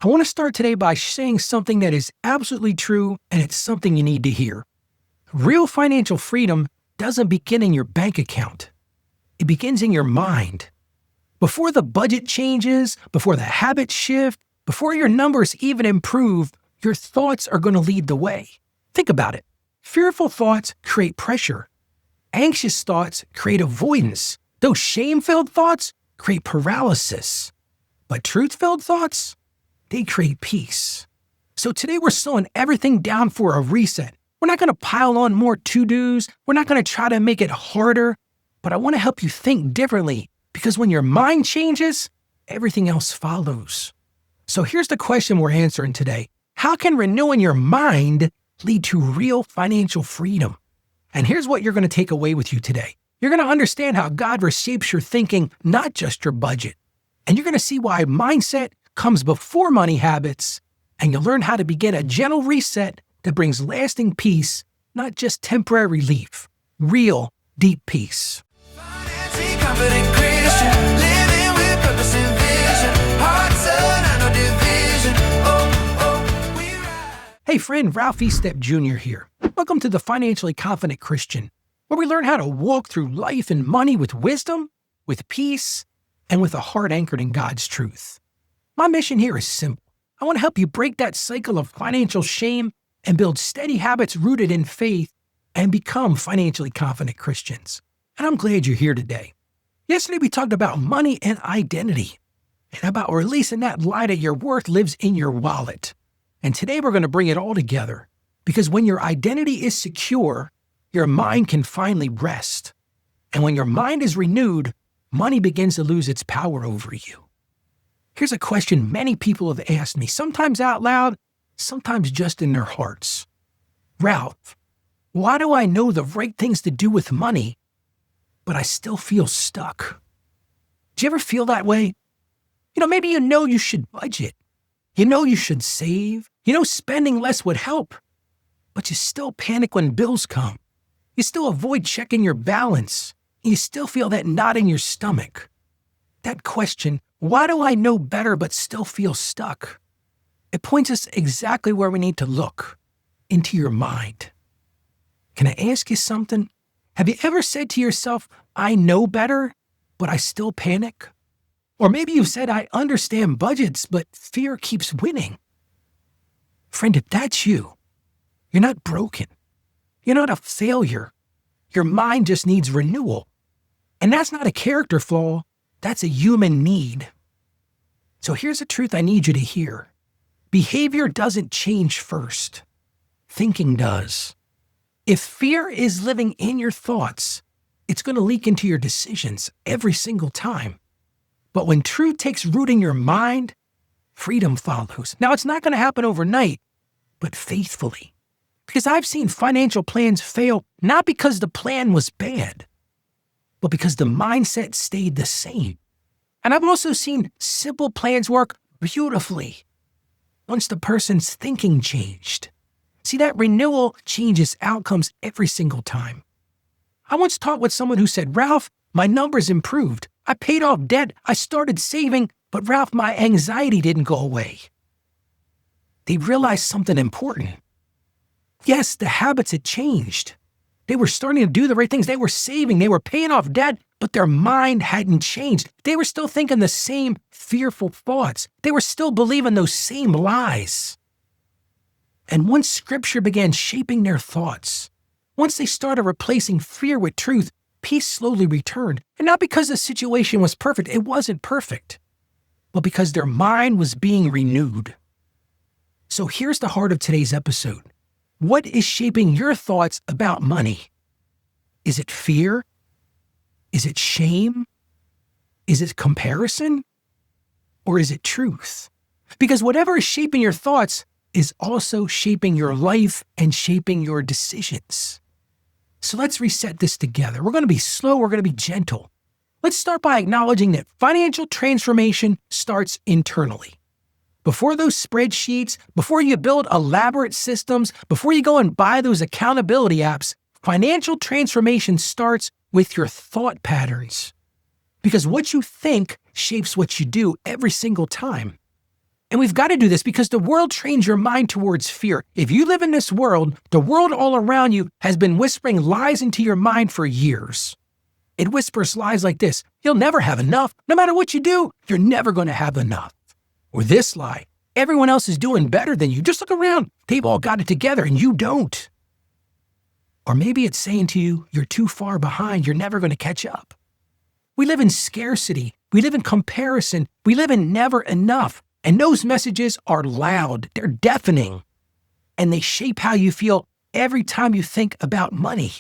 I want to start today by saying something that is absolutely true, and it's something you need to hear. Real financial freedom doesn't begin in your bank account. It begins in your mind. Before the budget changes, before the habits shift, before your numbers even improve, your thoughts are going to lead the way. Think about it. Fearful thoughts create pressure. Anxious thoughts create avoidance. Those shame-filled thoughts create paralysis. But truth-filled thoughts, they create peace. So today we're slowing everything down for a reset. We're not going to pile on more to-dos. We're not going to try to make it harder. But I want to help you think differently, because when your mind changes, everything else follows. So here's the question we're answering today. How can renewing your mind lead to real financial freedom? And here's what you're going to take away with you today. You're going to understand how God reshapes your thinking, not just your budget. And you're going to see why mindset comes before money habits, and you'll learn how to begin a gentle reset that brings lasting peace, not just temporary relief, real deep peace. Hey friend, Ralph Estep Jr. here. Welcome to the Financially Confident Christian, where we learn how to walk through life and money with wisdom, with peace, and with a heart anchored in God's truth. My mission here is simple. I want to help you break that cycle of financial shame and build steady habits rooted in faith and become financially confident Christians. And I'm glad you're here today. Yesterday we talked about money and identity, and about releasing that lie that your worth lives in your wallet. And today we're going to bring it all together, because when your identity is secure, your mind can finally rest. And when your mind is renewed, money begins to lose its power over you. Here's a question many people have asked me, sometimes out loud, sometimes just in their hearts. Ralph, why do I know the right things to do with money, but I still feel stuck? Do you ever feel that way? Maybe you should budget. You should save. Spending less would help. But you still panic when bills come. You still avoid checking your balance. And you still feel that knot in your stomach. That question, why do I know better but still feel stuck? It points us exactly where we need to look, into your mind. Can I ask you something? Have you ever said to yourself, I know better, but I still panic? Or maybe you've said, I understand budgets, but fear keeps winning. Friend, if that's you, you're not broken. You're not a failure. Your mind just needs renewal. And that's not a character flaw. That's a human need. So here's the truth I need you to hear. Behavior doesn't change first. Thinking does. If fear is living in your thoughts, it's going to leak into your decisions every single time. But when truth takes root in your mind, freedom follows. Now, it's not going to happen overnight, but faithfully. Because I've seen financial plans fail, not because the plan was bad, but because the mindset stayed the same. And I've also seen simple plans work beautifully once the person's thinking changed. See, that renewal changes outcomes every single time. I once talked with someone who said, Ralph, my numbers improved. I paid off debt. I started saving, but Ralph, my anxiety didn't go away. They realized something important. Yes, the habits had changed. They were starting to do the right things. They were saving. They were paying off debt, but their mind hadn't changed. They were still thinking the same fearful thoughts. They were still believing those same lies. And once Scripture began shaping their thoughts, once they started replacing fear with truth, peace slowly returned. And not because the situation was perfect. It wasn't perfect. But because their mind was being renewed. So here's the heart of today's episode. What is shaping your thoughts about money? Is it fear? Is it shame? Is it comparison? Or is it truth? Because whatever is shaping your thoughts is also shaping your life and shaping your decisions. So let's reset this together. We're going to be slow. We're going to be gentle. Let's start by acknowledging that financial transformation starts internally. Before those spreadsheets, before you build elaborate systems, before you go and buy those accountability apps, financial transformation starts with your thought patterns. Because what you think shapes what you do every single time. And we've got to do this because the world trains your mind towards fear. If you live in this world, the world all around you has been whispering lies into your mind for years. It whispers lies like this: you'll never have enough. No matter what you do, you're never going to have enough. Or this lie: everyone else is doing better than you. Just look around. They've all got it together and you don't. Or maybe it's saying to you, you're too far behind. You're never going to catch up. We live in scarcity. We live in comparison. We live in never enough. And those messages are loud. They're deafening. And they shape how you feel every time you think about money.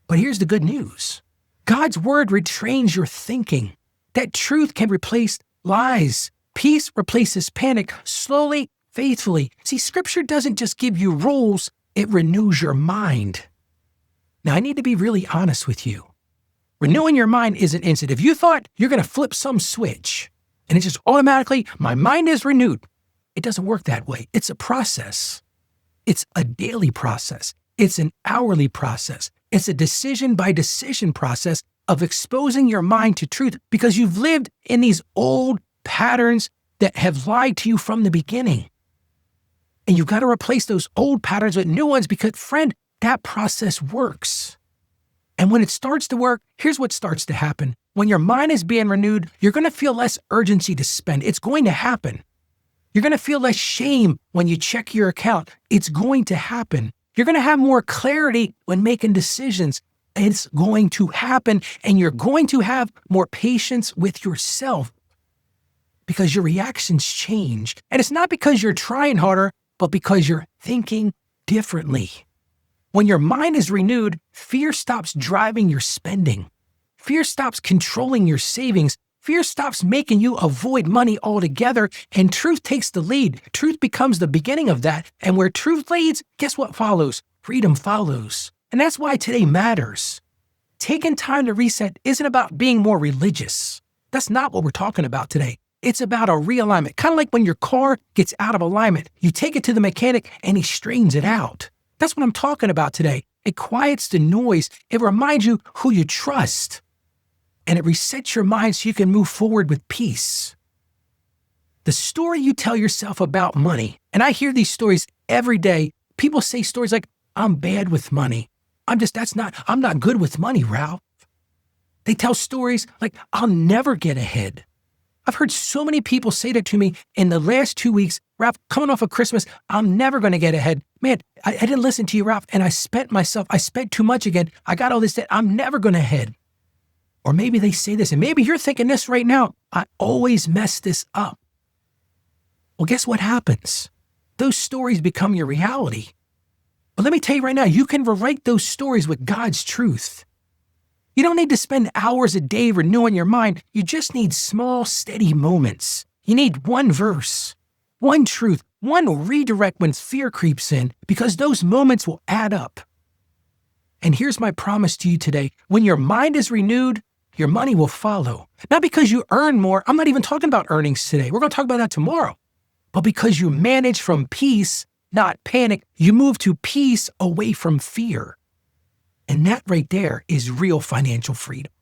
But here's the good news. God's word retrains your thinking. That truth can replace lies. Peace replaces panic slowly, faithfully. See, Scripture doesn't just give you rules, it renews your mind. Now, I need to be really honest with you. Renewing your mind isn't instant. If you thought you're going to flip some switch and it just automatically, my mind is renewed, it doesn't work that way. It's a process. It's a daily process. It's an hourly process. It's a decision by decision process of exposing your mind to truth because you've lived in these old patterns that have lied to you from the beginning. And you've got to replace those old patterns with new ones because, friend, that process works. And when it starts to work, here's what starts to happen. When your mind is being renewed, you're going to feel less urgency to spend. It's going to happen. You're going to feel less shame when you check your account. It's going to happen. You're going to have more clarity when making decisions. It's going to happen. And you're going to have more patience with yourself because your reactions change. And it's not because you're trying harder, but because you're thinking differently. When your mind is renewed, fear stops driving your spending. Fear stops controlling your savings. Fear stops making you avoid money altogether, and truth takes the lead. Truth becomes the beginning of that, and where truth leads, guess what follows? Freedom follows. And that's why today matters. Taking time to reset isn't about being more religious. That's not what we're talking about today. It's about a realignment. Kind of like when your car gets out of alignment. You take it to the mechanic and he straightens it out. That's what I'm talking about today. It quiets the noise. It reminds you who you trust. And it resets your mind so you can move forward with peace. The story you tell yourself about money, and I hear these stories every day. People say stories like, I'm bad with money. I'm not good with money, Ralph. They tell stories like, I'll never get ahead. I've heard so many people say that to me in the last 2 weeks. Ralph, coming off of Christmas, I'm never going to get ahead. Man, I didn't listen to you, Ralph, and I spent too much again. I got all this debt. I'm never going to ahead. Or maybe they say this, and maybe you're thinking this right now. I always mess this up. Well, guess what happens? Those stories become your reality. But let me tell you right now, you can rewrite those stories with God's truth. You don't need to spend hours a day renewing your mind. You just need small, steady moments. You need one verse, one truth, one redirect when fear creeps in, because those moments will add up. And here's my promise to you today. When your mind is renewed, your money will follow. Not because you earn more. I'm not even talking about earnings today. We're going to talk about that tomorrow. But because you manage from peace, not panic, you move to peace away from fear. And that right there is real financial freedom.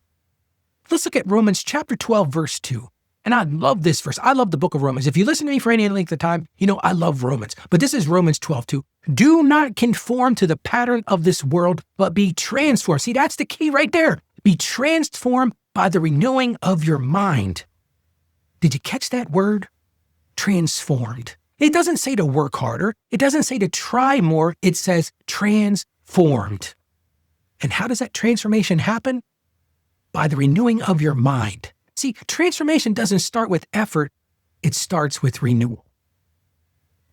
Let's look at Romans chapter 12, verse 2. And I love this verse. I love the book of Romans. If you listen to me for any length of time, you know I love Romans. But this is Romans 12:2. Do not conform to the pattern of this world, but be transformed. See, that's the key right there. Be transformed by the renewing of your mind. Did you catch that word? Transformed. It doesn't say to work harder. It doesn't say to try more. It says transformed. And how does that transformation happen? By the renewing of your mind. See, transformation doesn't start with effort. It starts with renewal.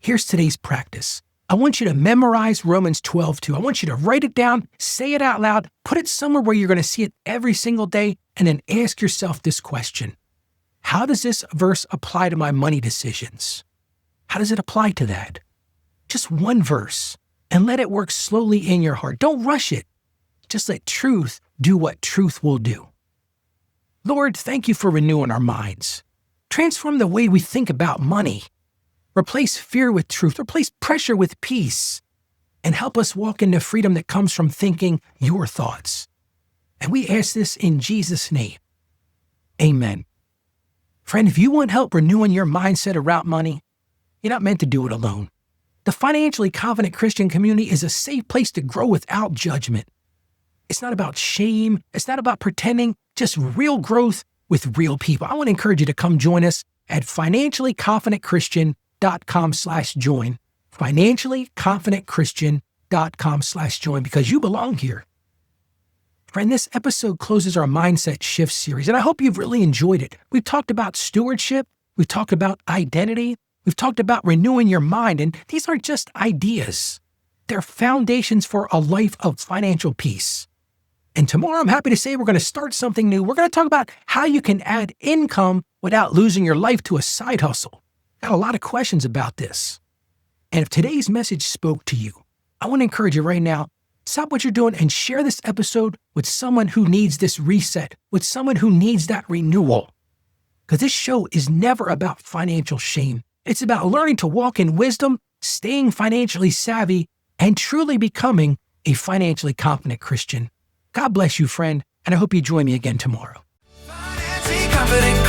Here's today's practice. I want you to memorize Romans 12:2. I want you to write it down, say it out loud, put it somewhere where you're going to see it every single day, and then ask yourself this question. How does this verse apply to my money decisions? How does it apply to that? Just one verse, and let it work slowly in your heart. Don't rush it. Just let truth do what truth will do. Lord, thank you for renewing our minds. Transform the way we think about money. Replace fear with truth. Replace pressure with peace. And help us walk in the freedom that comes from thinking your thoughts. And we ask this in Jesus' name. Amen. Friend, if you want help renewing your mindset around money, you're not meant to do it alone. The Financially Confident Christian community is a safe place to grow without judgment. It's not about shame. It's not about pretending, just real growth with real people. I want to encourage you to come join us at financiallyconfidentchristian.com/join. financiallyconfidentchristian.com/join, because you belong here. Friend, this episode closes our Mindset Shift series, and I hope you've really enjoyed it. We've talked about stewardship. We've talked about identity. We've talked about renewing your mind, and these aren't just ideas. They're foundations for a life of financial peace. And tomorrow, I'm happy to say we're going to start something new. We're going to talk about how you can add income without losing your life to a side hustle. Got a lot of questions about this. And if today's message spoke to you, I want to encourage you right now, stop what you're doing and share this episode with someone who needs this reset, with someone who needs that renewal. Because this show is never about financial shame. It's about learning to walk in wisdom, staying financially savvy, and truly becoming a financially confident Christian. God bless you, friend, and I hope you join me again tomorrow. Financially confident